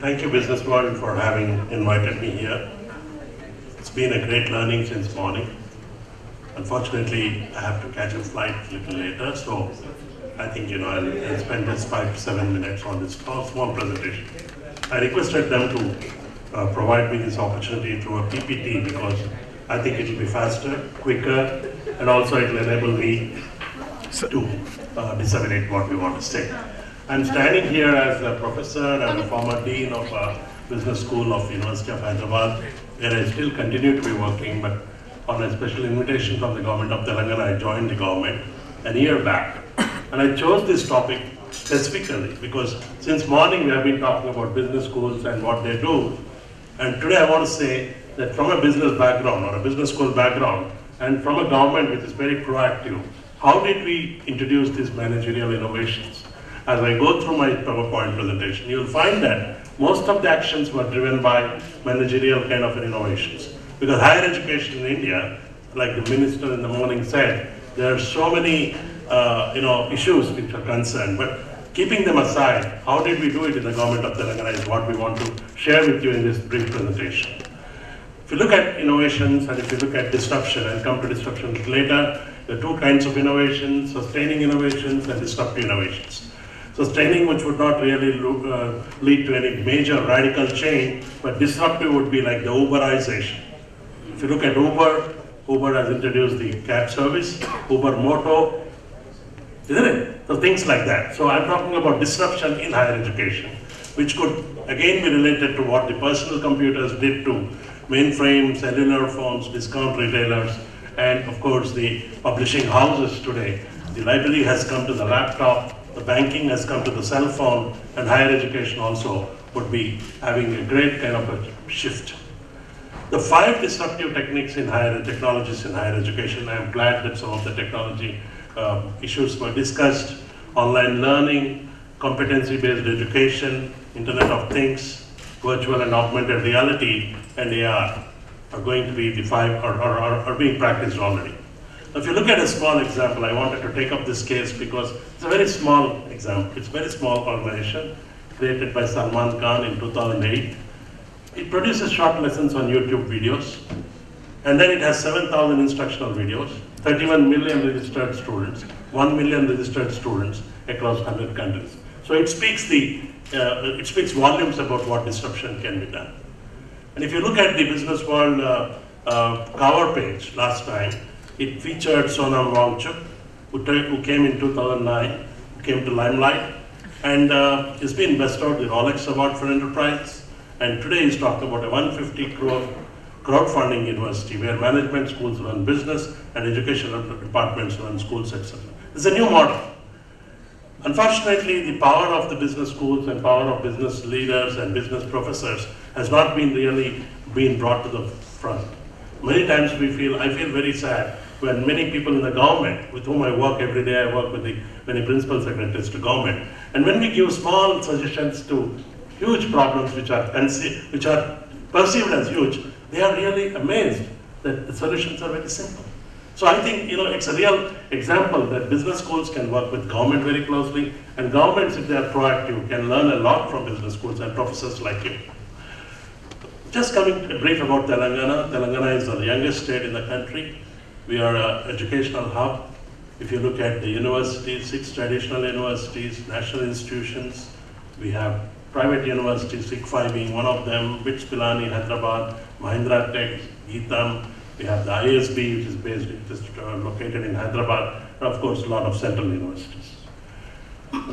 Thank you, Business World, for having invited me here. It's been a great learning since morning. Unfortunately, I have to catch a flight a little later, so I think I'll spend just 5 to 7 minutes on this small presentation. I requested them to provide me this opportunity through a PPT because I think it will be faster, quicker, and also it will enable me to disseminate what we want to say. I'm standing here as a professor and a former dean of Business School of University of Hyderabad, where I still continue to be working, but on a special invitation from the government of Telangana, I joined the government a year back. And I chose this topic specifically because since morning we have been talking about business schools and what they do. And today I want to say that from a business background or a business school background and from a government which is very proactive, how did we introduce these managerial innovations? As I go through my PowerPoint presentation, you'll find that most of the actions were driven by managerial kind of innovations. Because higher education in India, like the minister in the morning said, there are so many issues which are concerned. But keeping them aside, how did we do it in the government of Telangana is what we want to share with you in this brief presentation. If you look at innovations and if you look at disruption, and come to disruption later, there are two kinds of innovations: sustaining innovations and disruptive innovations. Sustaining, which would not really lead to any major radical change, but disruptive would be like the Uberization. If you look at Uber, Uber has introduced the cab service, Uber Moto, isn't it? So things like that. So I'm talking about disruption in higher education, which could again be related to what the personal computers did to mainframe, cellular phones, discount retailers, and of course the publishing houses today. The library has come to the laptop, the banking has come to the cell phone, and higher education also would be having a great kind of a shift. The 5 disruptive techniques in technologies in higher education, I am glad that some of the technology issues were discussed. Online learning, competency-based education, Internet of Things, virtual and augmented reality, and AR are going to be the 5 are being practiced already. If you look at a small example, I wanted to take up this case because it's a very small example. It's a very small organization created by Salman Khan in 2008. It produces short lessons on YouTube videos, and then it has 7,000 instructional videos, 31 million registered students, 1 million registered students across 100 countries. So it speaks volumes about what disruption can be done. And if you look at the Business World cover page last time, it featured Sonam Wangchuk, who came in 2009, came to limelight, and he's been bestowed the Rolex Award for Enterprise. And today he's talking about a 150 crore crowdfunding university where management schools run business and educational departments run schools, etc. It's a new model. Unfortunately, the power of the business schools and power of business leaders and business professors has not been really brought to the front. Many times I feel very sad when many people in the government, with whom I work every day, I work with the many principal secretaries to government, and when we give small suggestions to huge problems which are perceived as huge, they are really amazed that the solutions are very simple. So I think it's a real example that business schools can work with government very closely, and governments, if they are proactive, can learn a lot from business schools and professors like you. Just coming brief about Telangana. Telangana is the youngest state in the country. We are an educational hub. If you look at the universities, 6 traditional universities, national institutions, we have private universities, SIGFI being one of them, BITS Pilani, Hyderabad, Mahindra Tech, Geetham. We have the ISB, which is located in Hyderabad, and of course a lot of central universities.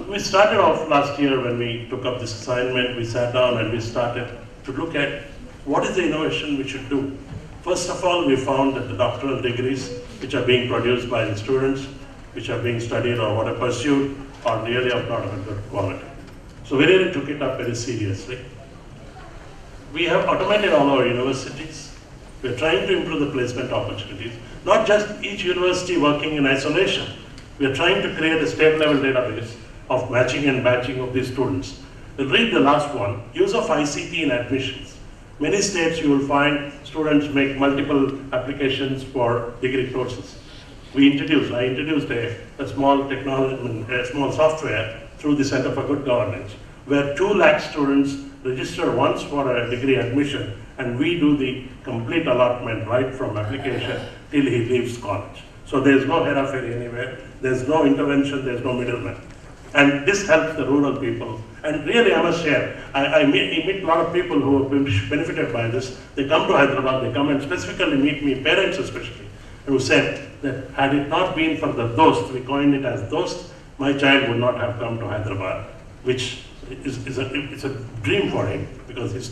We started off last year when we took up this assignment. We sat down and we started to look at what is the innovation we should do. First of all, we found that the doctoral degrees which are being produced by the students, which are being studied or what are pursued, are really of not of a good quality. So we really took it up very seriously. We have automated all our universities. We're trying to improve the placement opportunities. Not just each university working in isolation. We're trying to create a state-level database of matching and batching of these students. We'll read the last one, use of ICT in admissions. Many states you will find students make multiple applications for degree courses. I introduced a small technology, a small software through the Center for Good Governance, where 2 lakh students register once for a degree admission, and we do the complete allotment right from application till he leaves college. So there's no hierarchy anywhere, there's no intervention, there's no middleman. And this helps the rural people. And really, I must share, I meet a lot of people who have been benefited by this. They come to Hyderabad, they come and specifically meet me, parents especially, who said that had it not been for the dost, we coined it as dost, my child would not have come to Hyderabad, which is a dream for him, because his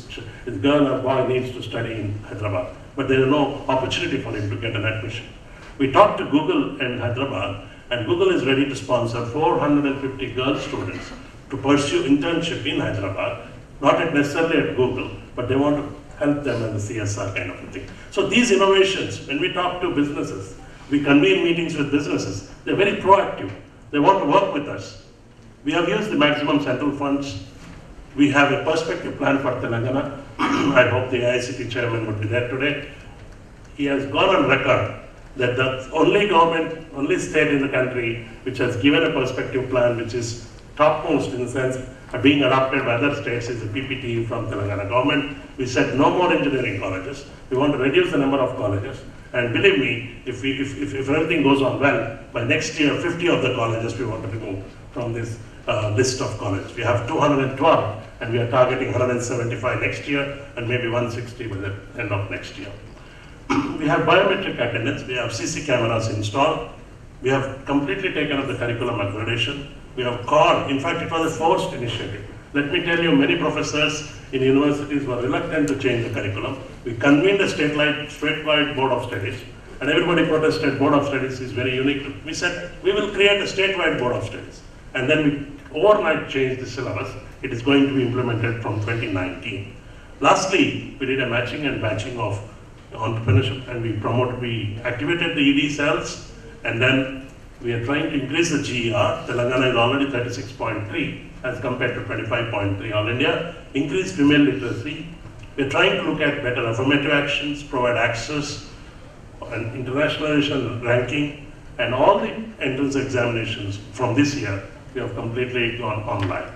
girl or boy needs to study in Hyderabad. But there is no opportunity for him to get an admission. We talked to Google in Hyderabad, and Google is ready to sponsor 450 girl students to pursue internship in Hyderabad, not necessarily at Google, but they want to help them as a CSR kind of a thing. So these innovations, when we talk to businesses, we convene meetings with businesses, they're very proactive. They want to work with us. We have used the maximum central funds. We have a perspective plan for Telangana. I hope the ICT chairman would be there today. He has gone on record that the only state in the country which has given a perspective plan which is topmost in the sense of being adopted by other states is the PPT from Telangana government. We said no more engineering colleges. We want to reduce the number of colleges. And believe me, if everything goes on well, by next year, 50 of the colleges we want to remove from this list of colleges. We have 212, and we are targeting 175 next year, and maybe 160 by the end of next year. We have biometric attendance, we have CC cameras installed, we have completely taken up the curriculum accreditation, we have called, in fact it was a forced initiative. Let me tell you, many professors in universities were reluctant to change the curriculum. We convened a statewide board of studies, and everybody protested. Board of studies is very unique. We said, we will create a statewide board of studies. And then we overnight changed the syllabus. It is going to be implemented from 2019. Lastly, we did a matching and batching of entrepreneurship, and we activated the ED cells, and then we are trying to increase the GER. Telangana is already 36.3 as compared to 25.3 all India. Increase female literacy. We are trying to look at better affirmative actions, provide access, and internationalization ranking, and all the entrance examinations from this year, we have completely gone online.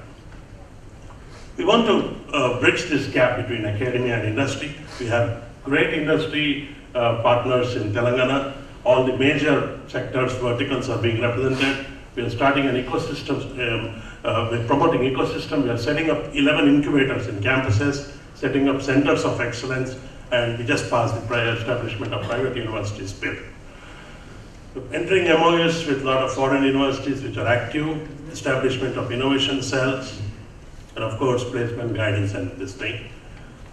We want to bridge this gap between academia and industry. We have great industry partners in Telangana. All the major sectors, verticals are being represented. We are starting an ecosystem, we're promoting ecosystem. We are setting up 11 incubators in campuses, setting up centers of excellence, and we just passed the prior establishment of private universities bill. Entering MOUs with a lot of foreign universities which are active, establishment of innovation cells, and of course placement guidance and this thing.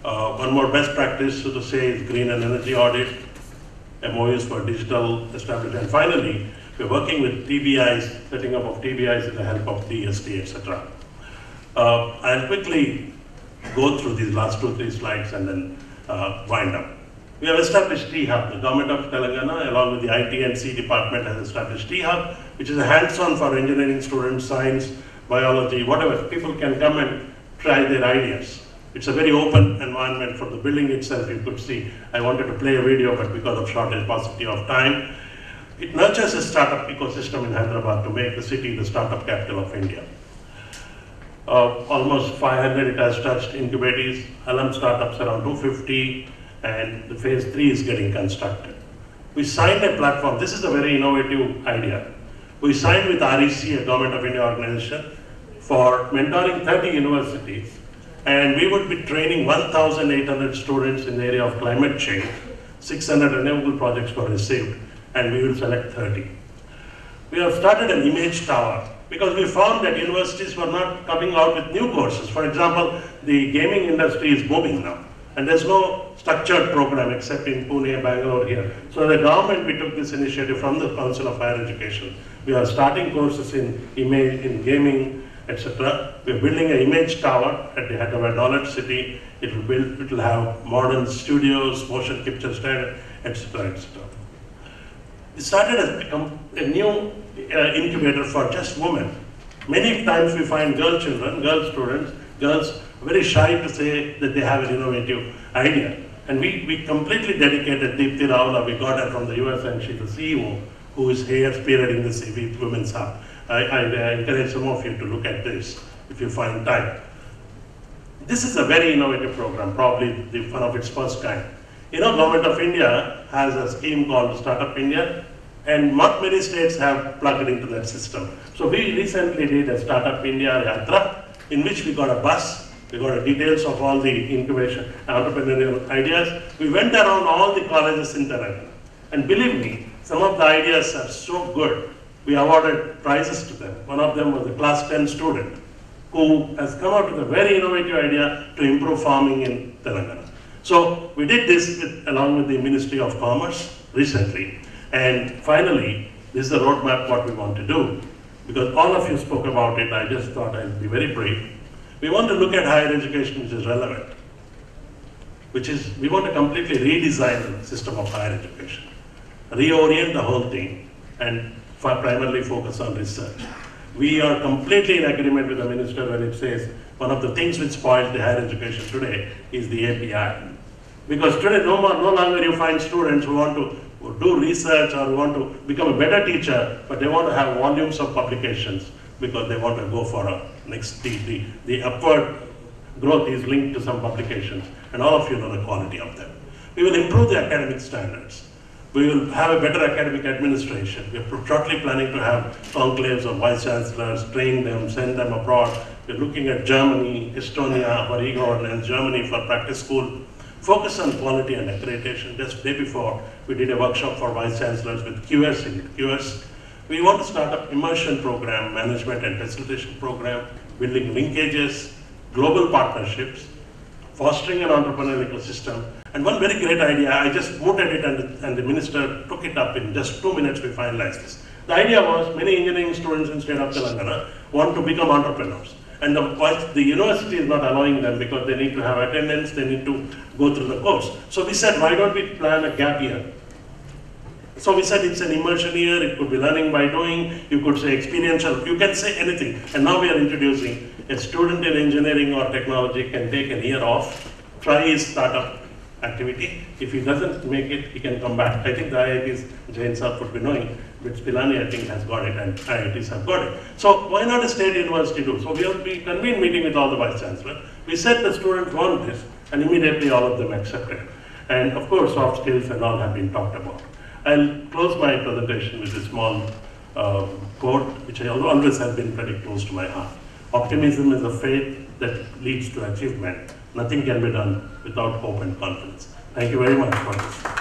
One more best practice, so to say, is green and energy audit, MOUs for digital establishment. And finally, we're working with TBIs, setting up of TBIs with the help of DST, etc. I'll quickly go through these last 2-3 slides and then wind up. We have established T-Hub. The government of Telangana, along with the IT and C department, has established T-Hub, which is a hands-on for engineering students, science, biology, whatever. People can come and try their ideas. It's a very open environment. For the building itself, you could see. I wanted to play a video, but because of shortage, paucity of time, it nurtures a startup ecosystem in Hyderabad to make the city the startup capital of India. Almost 500 it has touched incubators, alum startups around 250, and the phase 3 is getting constructed. We signed a platform. This is a very innovative idea. We signed with REC, a Government of India organization, for mentoring 30 universities, and we would be training 1,800 students in the area of climate change. 600 renewable projects were received, and we will select 30. We have started an image tower because we found that universities were not coming out with new courses. For example, the gaming industry is booming now, and there's no structured program except in Pune, Bangalore here. So the government, we took this initiative from the Council of Higher Education. We are starting courses in image, in gaming, etc. We are building an image tower at the Hyderabad Knowledge City. It will have modern studios, motion capture stand, etc., etc. We started a new incubator for just women. Many times we find girl children, girl students, girls very shy to say that they have an innovative idea. And we completely dedicated Deepthi Raula. We got her from the US, and she's the CEO who is here spearheading the Women's Hub. I encourage some of you to look at this if you find time. This is a very innovative program, probably one of its first kind. You know, Government of India has a scheme called Startup India, and not many states have plugged into that system. So we recently did a Startup India Yatra, in which we got a bus, we got details of all the incubation, entrepreneurial ideas. We went around all the colleges in Telangana. And believe me, some of the ideas are so good, we awarded prizes to them. One of them was a class 10 student who has come out with a very innovative idea to improve farming in Telangana. So we did this along with the Ministry of Commerce recently. And finally, this is the roadmap what we want to do. Because all of you spoke about it, I just thought I'd be very brief. We want to look at higher education which is relevant. We want to completely redesign the system of higher education. Reorient the whole thing and primarily focus on research. We are completely in agreement with the minister when it says one of the things which spoils the higher education today is the API. Because today no longer you find students who want to do research or want to become a better teacher, but they want to have volumes of publications because they want to go for a next, the upward growth is linked to some publications, and all of you know the quality of them. We will improve the academic standards. We will have a better academic administration. We are shortly planning to have conclaves of vice chancellors, train them, send them abroad. We're looking at Germany, Estonia for e-governance, Germany for practice school. Focus on quality and accreditation. Just the day before, we did a workshop for vice chancellors with QS in QS. We want to start up immersion program, management and facilitation program, building linkages, global partnerships, fostering an entrepreneurial ecosystem. And one very great idea, I just mooted it and the minister took it up in just 2 minutes we finalized this. The idea was many engineering students in state of Telangana want to become entrepreneurs. And the university is not allowing them because they need to have attendance, they need to go through the course. So we said, why don't we plan a gap year? So we said it's an immersion year, it could be learning by doing, you could say experiential, you can say anything. And now we are introducing a student in engineering or technology can take a year off, try his startup activity. If he doesn't make it, he can come back. I think the IITs, Jain Sir would be knowing, but Pilani I think has got it and IITs have got it. So why not a state university too? So we convened meeting with all the vice chancellors. We said the students want this and immediately all of them accepted. And of course soft skills and all have been talked about. I'll close my presentation with a small quote which I always have been pretty close to my heart. Optimism is a faith that leads to achievement. Nothing can be done without hope and confidence. Thank you very much for this.